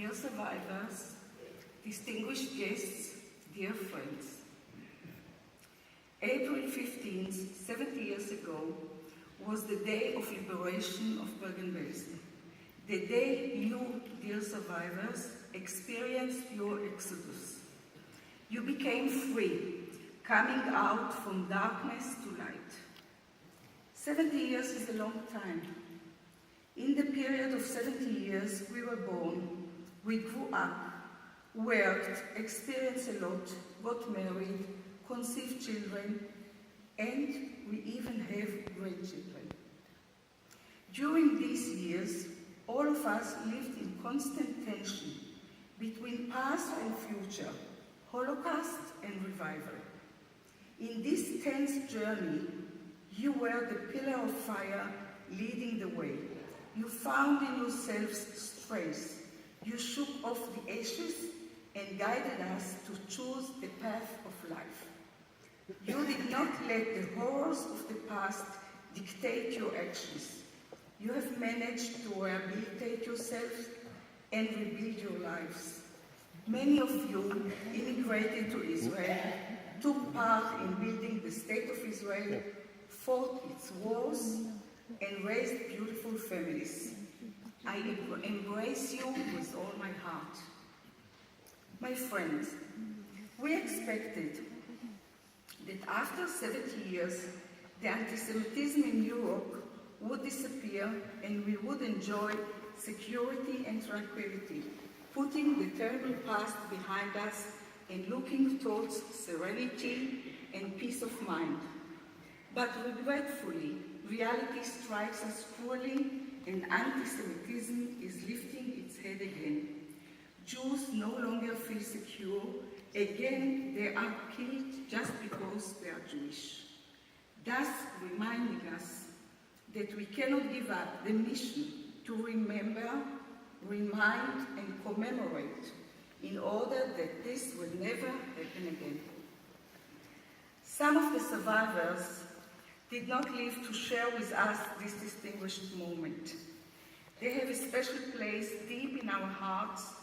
dear survivors, distinguished guests, dear friends. April 15th, 70 years ago, was the day of liberation of Bרגן-בלזן. The day you, dear survivors, experienced your exodus. You became free, coming out from darkness to light. 70 years is a long time. In the period of 70 years, we were born, we grew up, worked, experienced a lot, got married, conceived children, and we even have grandchildren. During these years, all of us lived in constant tension between past and future, Holocaust and revival. In this tense journey, you were the pillar of fire leading the way. You found in yourselves strength. You shook off the ashes and guided us to choose the path of life. You did not let the horrors of the past dictate your actions. You have managed to rehabilitate yourselves and rebuild your lives. Many of you immigrated to Israel, took part in building the State of Israel, fought its wars, and raised beautiful families. I embrace you with all my heart. My friends, we expected that after 70 years, the anti-Semitism in Europe would disappear and we would enjoy security and tranquility, putting the terrible past behind us and looking towards serenity and peace of mind. But regretfully, reality strikes us cruelly and anti-Semitism is lifting its head again. Jews no longer feel secure. Again, they are killed just because they are Jewish. Thus reminding us that we cannot give up the mission to remember, remind, and commemorate in order that this will never happen again. Some of the survivors did not live to share with us this distinguished moment. They have a special place deep in our hearts,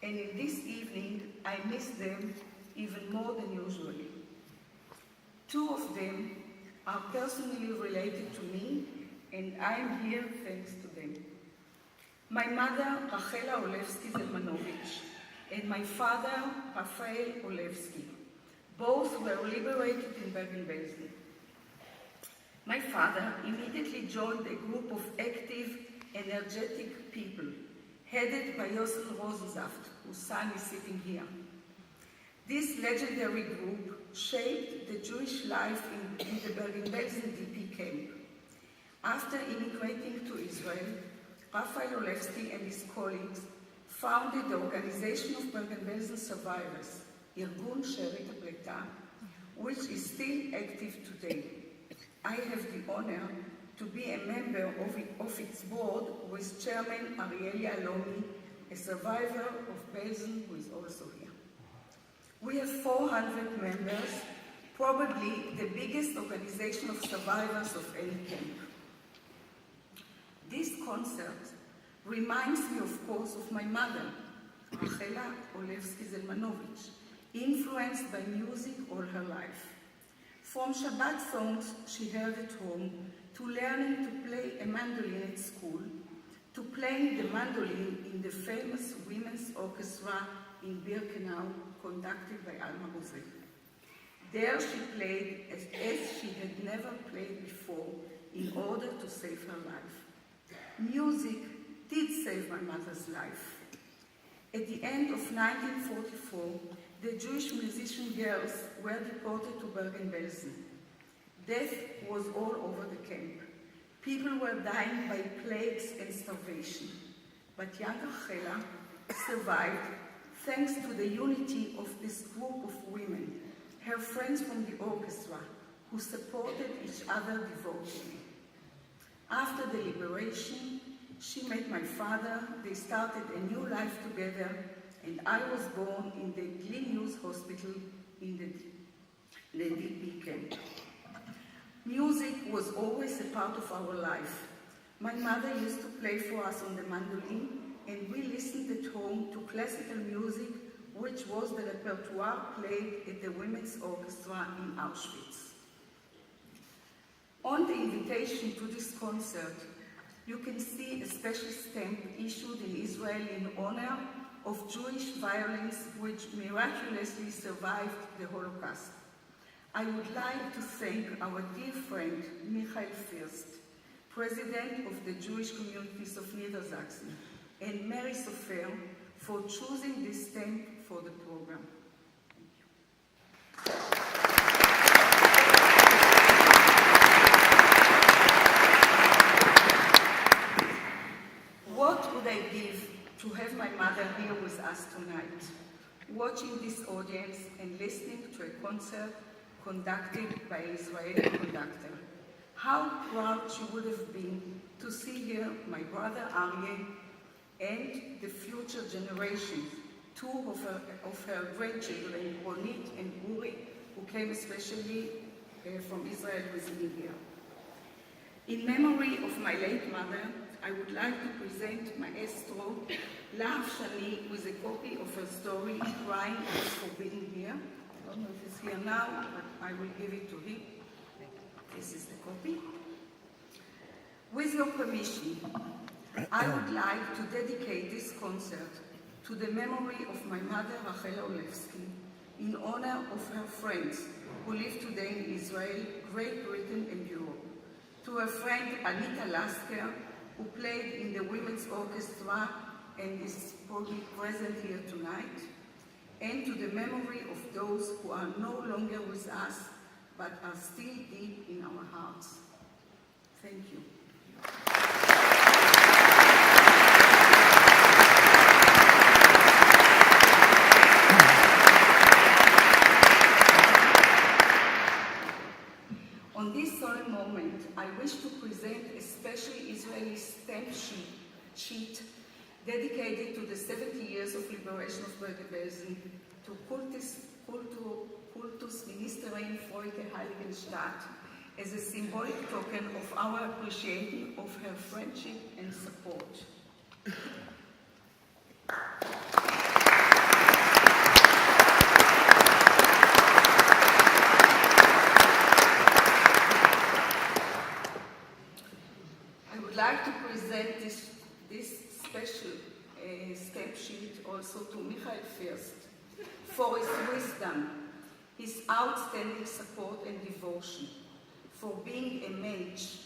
and in this evening, I miss them even more than usually. Two of them are personally related to me, and I am here thanks to them. My mother, ריץ-אולבסקי, and my father, Raphael-אולבסקי. Both were liberated in Bרגן-בלזן. My father immediately joined a group of active, energetic people, headed by Yosel Rosensaft, whose son is sitting here. This legendary group shaped the Jewish life in the Bרגן-בלזן DP camp. After immigrating to Israel, Raphael-אולבסקי and his colleagues founded the Organization of Bרגן-בלזן Survivors, ארגון שארית הפליטה, which is still active today. I have the honor to be a member of its board with Chairman Ariel Yalomi, a survivor of Belzan who is also here. We have 400 members, probably the biggest organization of survivors of any camp. This concert reminds me, of course, of my mother, ריץ-אולבסקי, influenced by music all her life. From Shabbat songs she heard at home, to learning to play a mandolin at school, to playing the mandolin in the famous women's orchestra in Birkenau, conducted by Alma Rose. There she played as she had never played before in order to save her life. Music did save my mother's life. At the end of 1944, the Jewish musician girls were deported to Bרגן-בלזן. Death was all over the camp. People were dying by plagues and starvation. But young Rachela survived thanks to the unity of this group of women, her friends from the orchestra, who supported each other devotedly. After the liberation, she met my father, they started a new life together, and I was born in the Glinius Hospital in the DP camp. Music was always a part of our life. My mother used to play for us on the mandolin, and we listened at home to classical music, which was the repertoire played at the Women's Orchestra in Auschwitz. On the invitation to this concert, you can see a special stamp issued in Israel in honor of Jewish violins which miraculously survived the Holocaust. I would like to thank our dear friend Michael First, President of the Jewish Communities of Niedersachsen, and Mary Sofer for choosing this stamp for the program. Thank you. What would I give to have my mother here with us tonight, watching this audience and listening to a concert conducted by an Israeli conductor? How proud she would have been to see here my brother Aryeh and the future generations, two of her grandchildren, Ronit and Uri, who came especially from Israel with me here. In memory of my late mother, I would like to present Maestro Lav Shani with a copy of her story, Crying is Forbidden Here. I don't know if it's here now, but I will give it to him. This is the copy. With your permission, I would like to dedicate this concert to the memory of my mother, ריץ-אולבסקי, in honor of her friends who live today in Israel, Great Britain, and Europe. To her friend Anita Lasker, who played in the Women's Orchestra and is probably present here tonight, and to the memory of those who are no longer with us, but are still deep in our hearts. Thank you. On this solemn moment, I wish to present a special Israeli stamp sheet dedicated to the 70 years of liberation of Bרגן-בלזן, to Kultus Ministerin Freude Heiligenstadt, as a symbolic token of our appreciation of her friendship and support. I would like to present this special stamp sheet also to Michael First for his wisdom, his outstanding support and devotion, for being a mage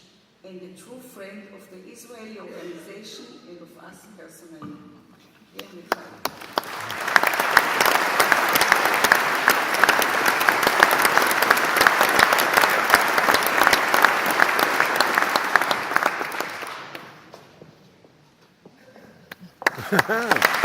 and a true friend of the Israeli organization and of us personally. Dear Michael. Ha ha!